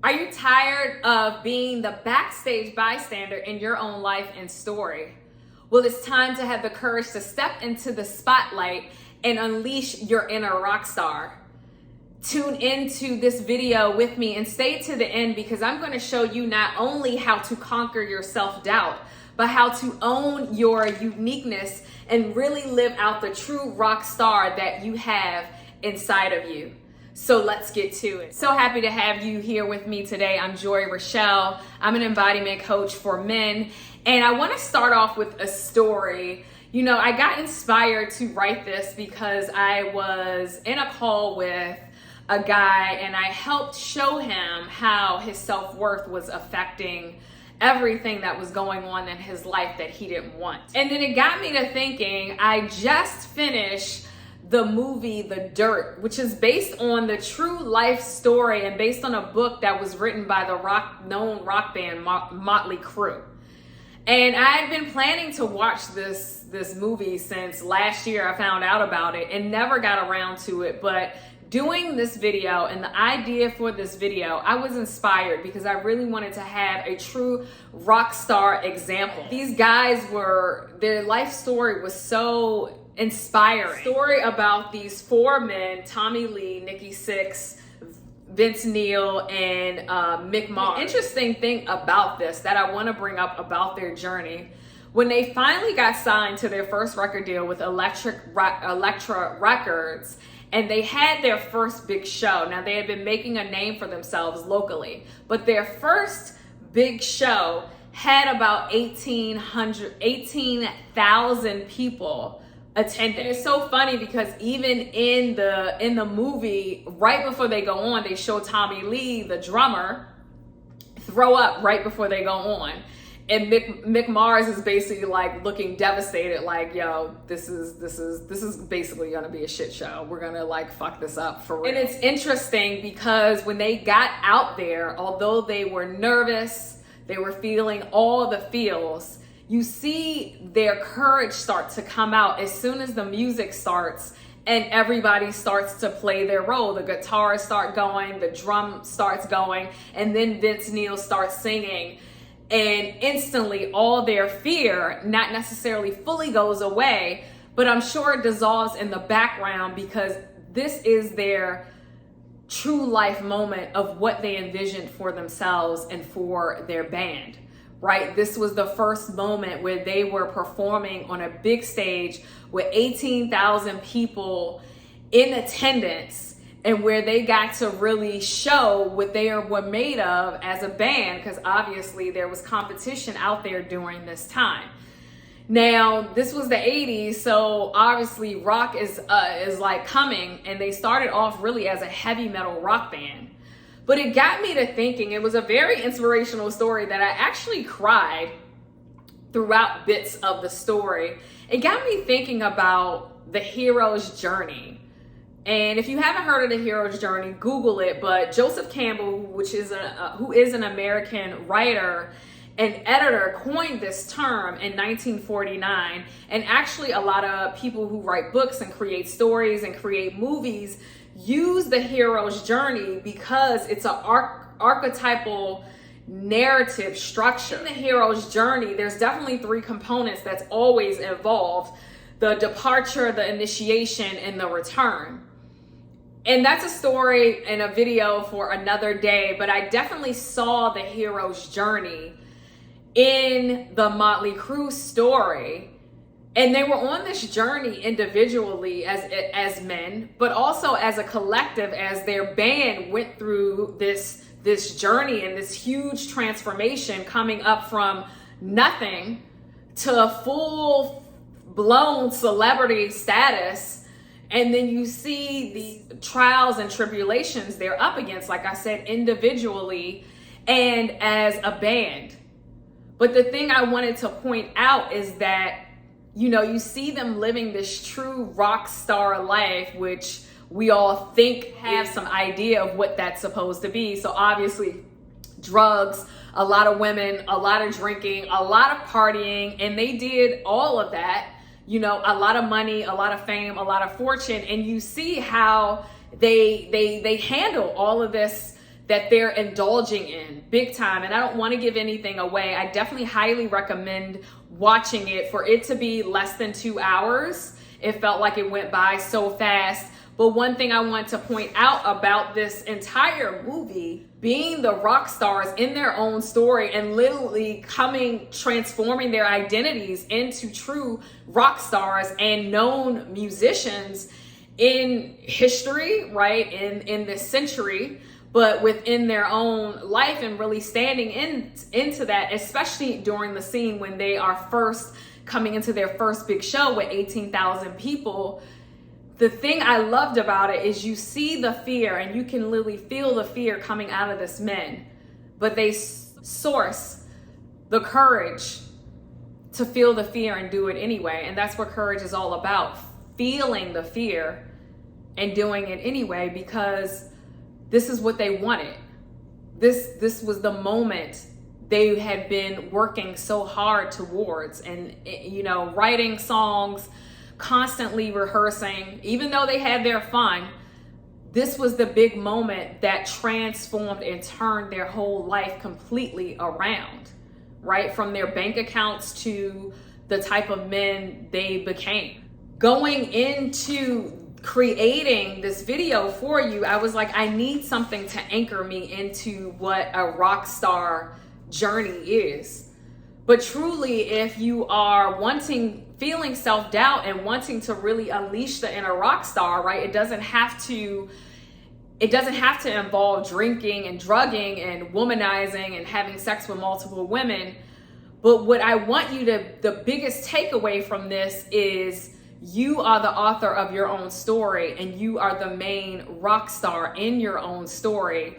Are you tired of being the backstage bystander in your own life and story? Well, it's time to have the courage to step into the spotlight and unleash your inner rock star. Tune into this video with me and stay to the end, because I'm going to show you not only how to conquer your self-doubt, but how to own your uniqueness and really live out the true rock star that you have inside of you. So let's get to it. So happy to have you here with me today. I'm Joy Rochelle. I'm an embodiment coach for men. And I want to start off with a story. You know, I got inspired to write this because I was in a call with a guy and I helped show him how his self-worth was affecting everything that was going on in his life that he didn't want. And then it got me to thinking, I just finished the movie The Dirt, which is based on the true life story and based on a book that was written by the known rock band Motley Crue. And I had been planning to watch this movie since last year. I found out about it and never got around to it, but doing this video and the idea for this video, I was inspired because I really wanted to have a true rock star example. These guys their life story was so inspiring. Story about these four men: Tommy Lee, Nikki Sixx, Vince Neil, and Mick Mars. The interesting thing about this that I want to bring up about their journey, when they finally got signed to their first record deal with Elektra Records, and they had their first big show. Now, they had been making a name for themselves locally, but their first big show had about 18,000 people attended. It's so funny because even in the movie, right before they go on, they show Tommy Lee, the drummer, throw up right before they go on. And Mick Mars is basically like looking devastated, like, yo, this is basically gonna be a shit show. We're gonna like fuck this up for real. And it's interesting because when they got out there, although they were nervous, they were feeling all the feels, you see their courage start to come out as soon as the music starts and everybody starts to play their role. The guitars start going, the drum starts going, and then Vince Neil starts singing. And instantly all their fear not necessarily fully goes away, but I'm sure it dissolves in the background because this is their true life moment of what they envisioned for themselves and for their band, right? This was the first moment where they were performing on a big stage with 18,000 people in attendance, and where they got to really show what they were made of as a band, because obviously there was competition out there during this time. Now, this was the 80s, so obviously rock is like coming, and they started off really as a heavy metal rock band. But it got me to thinking, it was a very inspirational story that I actually cried throughout bits of the story. It got me thinking about the hero's journey. And if you haven't heard of the hero's journey, Google it. But Joseph Campbell, who is an American writer and editor, coined this term in 1949. And actually a lot of people who write books and create stories and create movies use the hero's journey because it's an archetypal narrative structure. In the hero's journey, there's definitely three components that's always involved: the departure, the initiation, and the return. And that's a story and a video for another day, but I definitely saw the hero's journey in the Motley Crue story. And they were on this journey individually as men, but also as a collective, as their band went through this journey and this huge transformation, coming up from nothing to full-blown celebrity status. And then you see the trials and tribulations they're up against, like I said, individually and as a band. But the thing I wanted to point out is that, you know, you see them living this true rock star life, which we all think have some idea of what that's supposed to be. So obviously drugs, a lot of women, a lot of drinking, a lot of partying, and they did all of that. You know, a lot of money, a lot of fame, a lot of fortune, and you see how they handle all of this that they're indulging in big time. And I don't want to give anything away. I definitely highly recommend watching it. For it to be less than 2 hours, it felt like it went by so fast. But one thing I want to point out about this entire movie, being the rock stars in their own story and literally transforming their identities into true rock stars and known musicians in history, right? In this century, but within their own life, and really standing into that, especially during the scene when they are first coming into their first big show with 18,000 people. The thing I loved about it is you see the fear, and you can literally feel the fear coming out of this men, but they source the courage to feel the fear and do it anyway. And that's what courage is all about, feeling the fear and doing it anyway, because this is what they wanted. This was the moment they had been working so hard towards, and writing songs, constantly rehearsing, even though they had their fun. This was the big moment that transformed and turned their whole life completely around, right? From their bank accounts to the type of men they became. Going into creating this video for you, I was like, I need something to anchor me into what a rock star journey is. But truly, if you are feeling self-doubt and wanting to really unleash the inner rock star, right? It doesn't have to involve drinking and drugging and womanizing and having sex with multiple women. But what I want you to, the biggest takeaway from this is, you are the author of your own story, and you are the main rock star in your own story.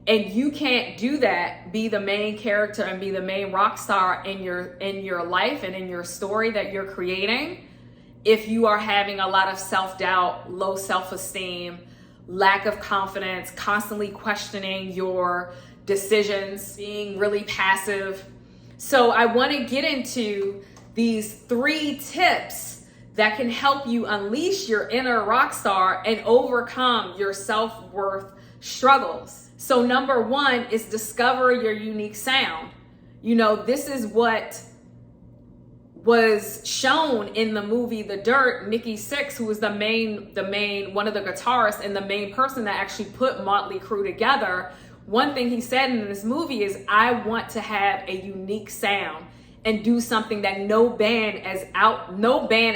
And you can't do that, be the main character and be the main rock star in your life and in your story that you're creating, if you are having a lot of self-doubt, low self-esteem, lack of confidence, constantly questioning your decisions, being really passive. So I want to get into these 3 tips that can help you unleash your inner rock star and overcome your self-worth struggles. So number 1 is discover your unique sound. This is what was shown in the movie The Dirt. Nikki Sixx, who was the main one of the guitarists and the main person that actually put Motley Crue together. One thing he said in this movie is, I want to have a unique sound and do something that no band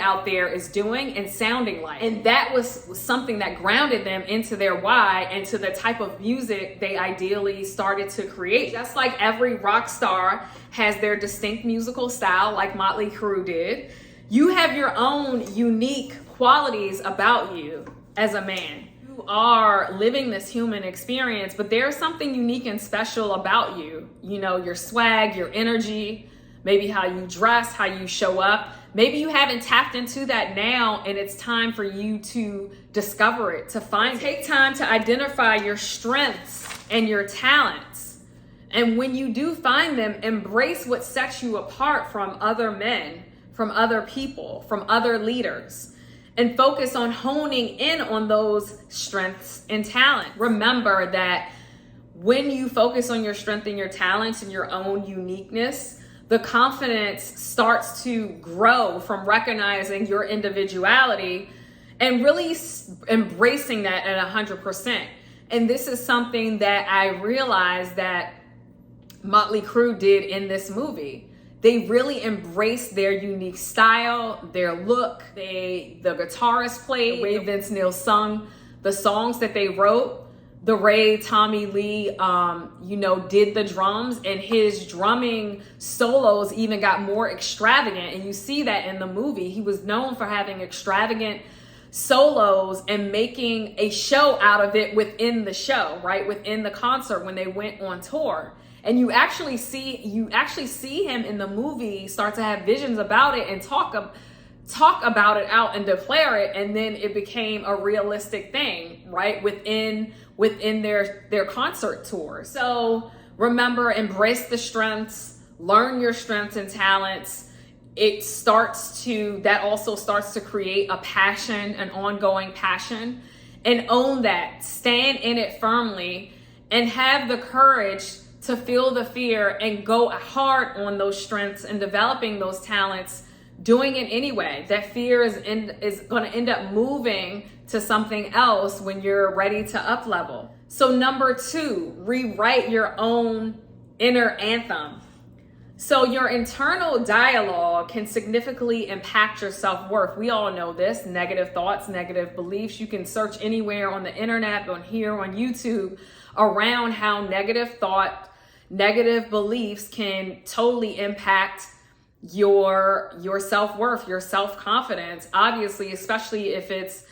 out there is doing and sounding like. And that was something that grounded them into their why and to the type of music they ideally started to create. Just like every rock star has their distinct musical style, like Motley Crue did, you have your own unique qualities about you as a man. You are living this human experience, but there's something unique and special about you. Your swag, your energy, maybe how you dress, how you show up. Maybe you haven't tapped into that now, and it's time for you to discover it, to find it. Take time to identify your strengths and your talents. And when you do find them, embrace what sets you apart from other men, from other people, from other leaders, and focus on honing in on those strengths and talents. Remember that when you focus on your strength and your talents and your own uniqueness, the confidence starts to grow from recognizing your individuality and really embracing that at 100%. And this is something that I realized that Motley Crue did in this movie. They really embraced their unique style, their look. The guitarist played, the way Vince Neil sung, the songs that they wrote. The way Tommy Lee, did the drums, and his drumming solos even got more extravagant. And you see that in the movie. He was known for having extravagant solos and making a show out of it within the show, right? Within the concert when they went on tour. And you actually see him in the movie start to have visions about it and talk about it out and declare it, and then it became a realistic thing, right? Within their concert tour. So remember, embrace the strengths, learn your strengths and talents. That also starts to create a passion, an ongoing passion, and own that. Stand in it firmly and have the courage to feel the fear and go hard on those strengths and developing those talents, doing it anyway. That fear is going to end up moving to something else when you're ready to up level. So number 2, rewrite your own inner anthem. So your internal dialogue can significantly impact your self-worth. We all know this: negative thoughts, negative beliefs. You can search anywhere on the internet, on here, on YouTube, around how negative thought, negative beliefs can totally impact your self-worth, your self-confidence. Obviously, especially if it's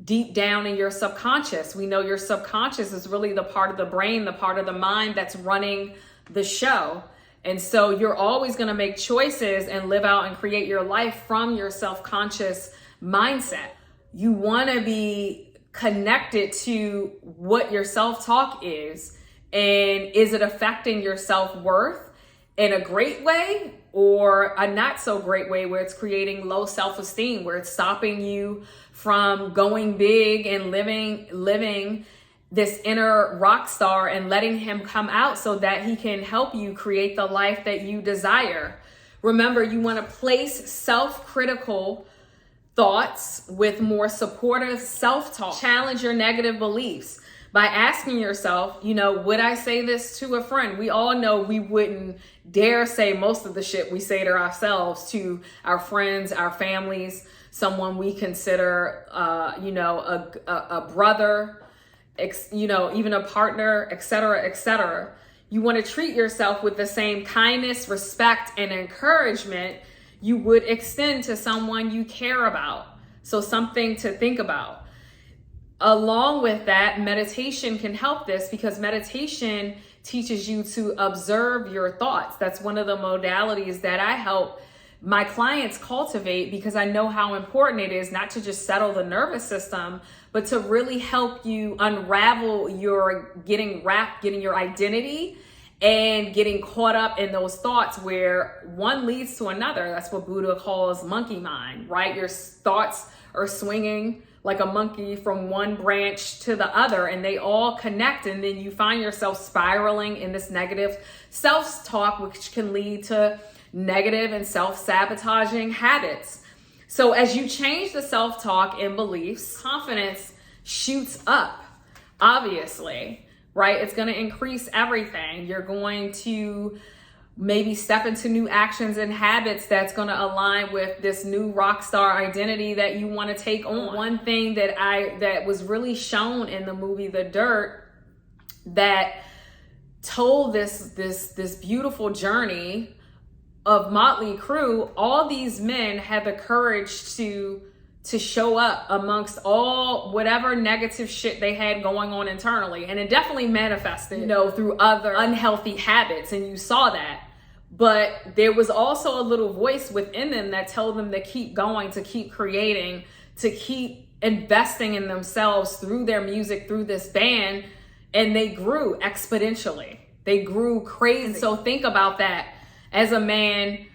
deep down in your subconscious. We know your subconscious is really the part of the brain, the part of the mind that's running the show. And so you're always going to make choices and live out and create your life from your self-conscious mindset. You want to be connected to what your self-talk is, and is it affecting your self-worth in a great way or a not so great way, where it's creating low self-esteem, where it's stopping you from going big and living this inner rock star and letting him come out so that he can help you create the life that you desire. Remember, you want to place self-critical thoughts with more supportive self-talk. Challenge your negative beliefs by asking yourself, would I say this to a friend? We all know we wouldn't dare say most of the shit we say to ourselves to our friends, our families, someone we consider, a brother, even a partner, etc., etc. You want to treat yourself with the same kindness, respect, and encouragement you would extend to someone you care about. So something to think about. Along with that, meditation can help this, because meditation teaches you to observe your thoughts. That's one of the modalities that I help my clients cultivate, because I know how important it is not to just settle the nervous system, but to really help you unravel your getting your identity and getting caught up in those thoughts where one leads to another. That's what Buddha calls monkey mind, right? Your thoughts are swinging like a monkey from one branch to the other, and they all connect, and then you find yourself spiraling in this negative self-talk, which can lead to negative and self-sabotaging habits. So as you change the self-talk and beliefs, confidence shoots up, obviously, right? It's going to increase everything. You're going to maybe step into new actions and habits that's going to align with this new rock star identity that you want to take on. One thing that was really shown in the movie The Dirt that told this beautiful journey of Motley Crue, all these men had the courage to show up amongst all whatever negative shit they had going on internally. And it definitely manifested, through other unhealthy habits. And you saw that. But there was also a little voice within them that told them to keep going, to keep creating, to keep investing in themselves through their music, through this band. And they grew exponentially. They grew crazy. So think about that. As a man,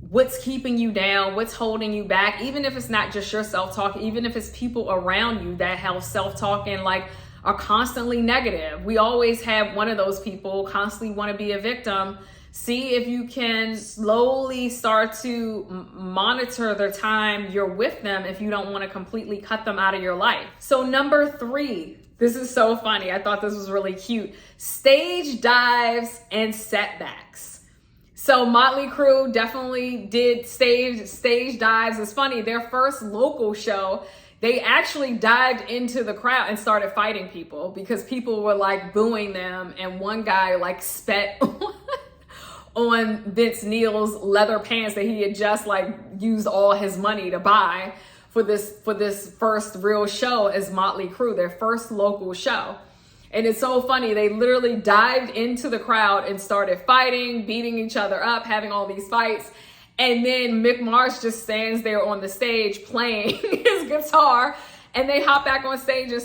what's keeping you down? What's holding you back? Even if it's not just your self-talk, even if it's people around you that have self-talk and are constantly negative. We always have one of those people constantly want to be a victim. See if you can slowly start to monitor the time you're with them if you don't want to completely cut them out of your life. So number 3, this is so funny. I thought this was really cute. Stage dives and setbacks. So Motley Crue definitely did stage dives. It's funny, their first local show, they actually dived into the crowd and started fighting people because people were booing them, and one guy spat on Vince Neil's leather pants that he had just used all his money to buy for this first real show as Motley Crue, their first local show. And it's so funny. They literally dived into the crowd and started fighting, beating each other up, having all these fights. And then Mick Mars just stands there on the stage playing his guitar, and they hop back on stage and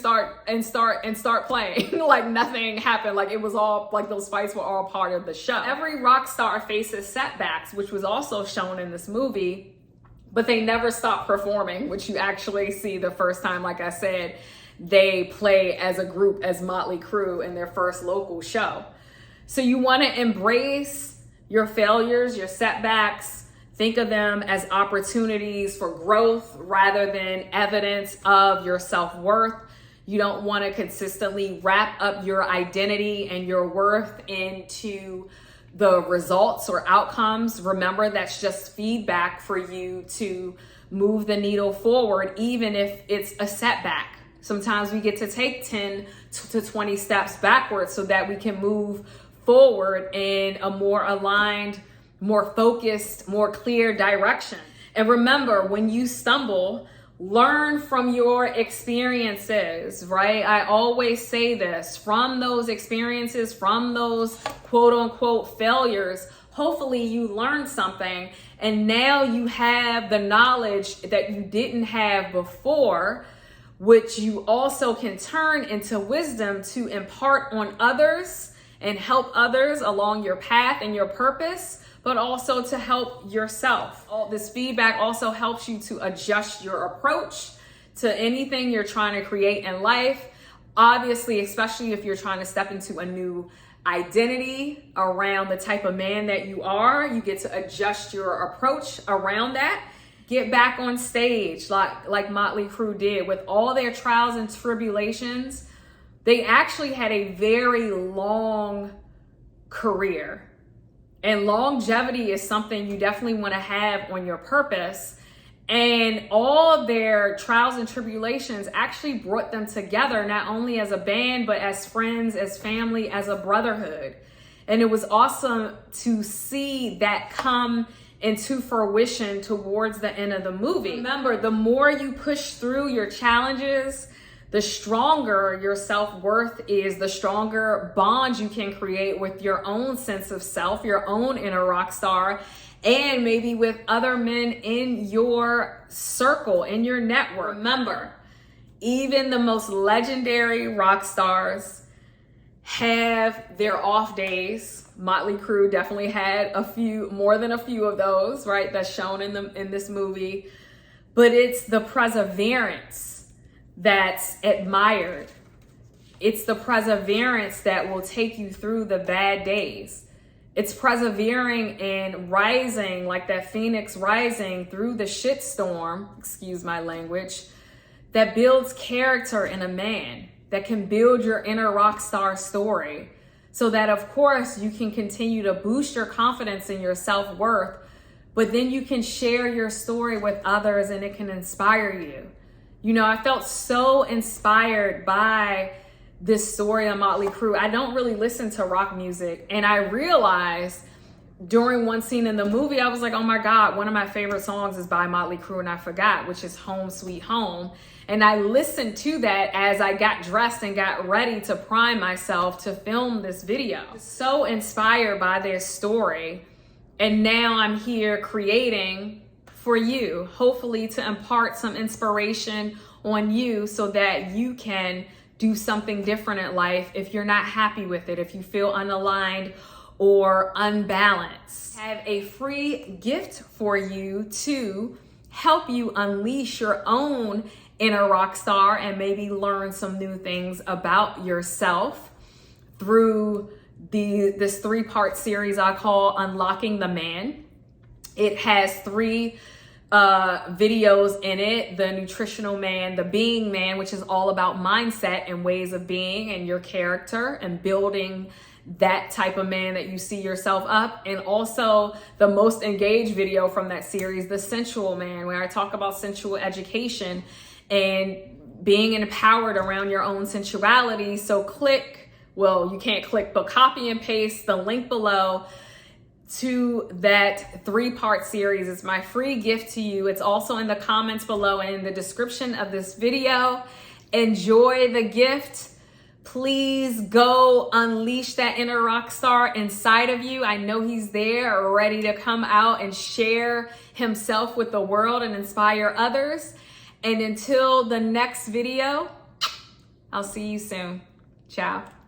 start playing like nothing happened. It was all those fights were all part of the show. Every rock star faces setbacks, which was also shown in this movie, but they never stop performing, which you actually see the first time, like I said, they play as a group as Motley Crue in their first local show. So you want to embrace your failures, your setbacks. Think of them as opportunities for growth rather than evidence of your self-worth. You don't want to consistently wrap up your identity and your worth into the results or outcomes. Remember, that's just feedback for you to move the needle forward, even if it's a setback. Sometimes we get to take 10 to 20 steps backwards so that we can move forward in a more aligned, more focused, more clear direction. And remember, when you stumble, learn from your experiences, right? I always say this, from those experiences, from those quote unquote failures, hopefully you learned something and now you have the knowledge that you didn't have before, which you also can turn into wisdom to impart on others and help others along your path and your purpose, but also to help yourself. All this feedback also helps you to adjust your approach to anything you're trying to create in life. Obviously, especially if you're trying to step into a new identity around the type of man that you are, you get to adjust your approach around that. Get back on stage like Motley Crue did. With all their trials and tribulations, they actually had a very long career. And longevity is something you definitely want to have on your purpose. And all of their trials and tribulations actually brought them together, not only as a band, but as friends, as family, as a brotherhood. And it was awesome to see that come into fruition towards the end of the movie. Remember, the more you push through your challenges, the stronger your self-worth is, the stronger bond you can create with your own sense of self, your own inner rock star, and maybe with other men in your circle, in your network. Remember, even the most legendary rock stars have their off days. Motley Crue definitely had more than a few of those, right? That's shown in this movie. But it's the perseverance that's admired. It's the perseverance that will take you through the bad days. It's persevering and rising like that phoenix rising through the shitstorm, excuse my language, that builds character in a man, that can build your inner rock star story, so that of course you can continue to boost your confidence in your self-worth, but then you can share your story with others and it can inspire you. You know, I felt so inspired by this story on Motley Crue. I don't really listen to rock music, and I realized during one scene in the movie, I was like, oh my God, one of my favorite songs is by Motley Crue, and I forgot, which is Home Sweet Home. And I listened to that as I got dressed and got ready to prime myself to film this video. So inspired by their story. And now I'm here creating for you, hopefully to impart some inspiration on you so that you can do something different in life if you're not happy with it, if you feel unaligned or unbalanced. I have a free gift for you to help you unleash your own inner rock star and maybe learn some new things about yourself through this 3-part series I call Unlocking the Man. It has 3 videos in it: the nutritional man, the being man, which is all about mindset and ways of being and your character and building that type of man that you see yourself up, and also the most engaged video from that series, the sensual man, where I talk about sensual education and being empowered around your own sensuality. So you can't click, but copy and paste the link below to that 3-part series. It's my free gift to you. It's also in the comments below and in the description of this video. Enjoy the gift. Please go unleash that inner rock star inside of you. I know he's there, ready to come out and share himself with the world and inspire others. And until the next video, I'll see you soon. Ciao.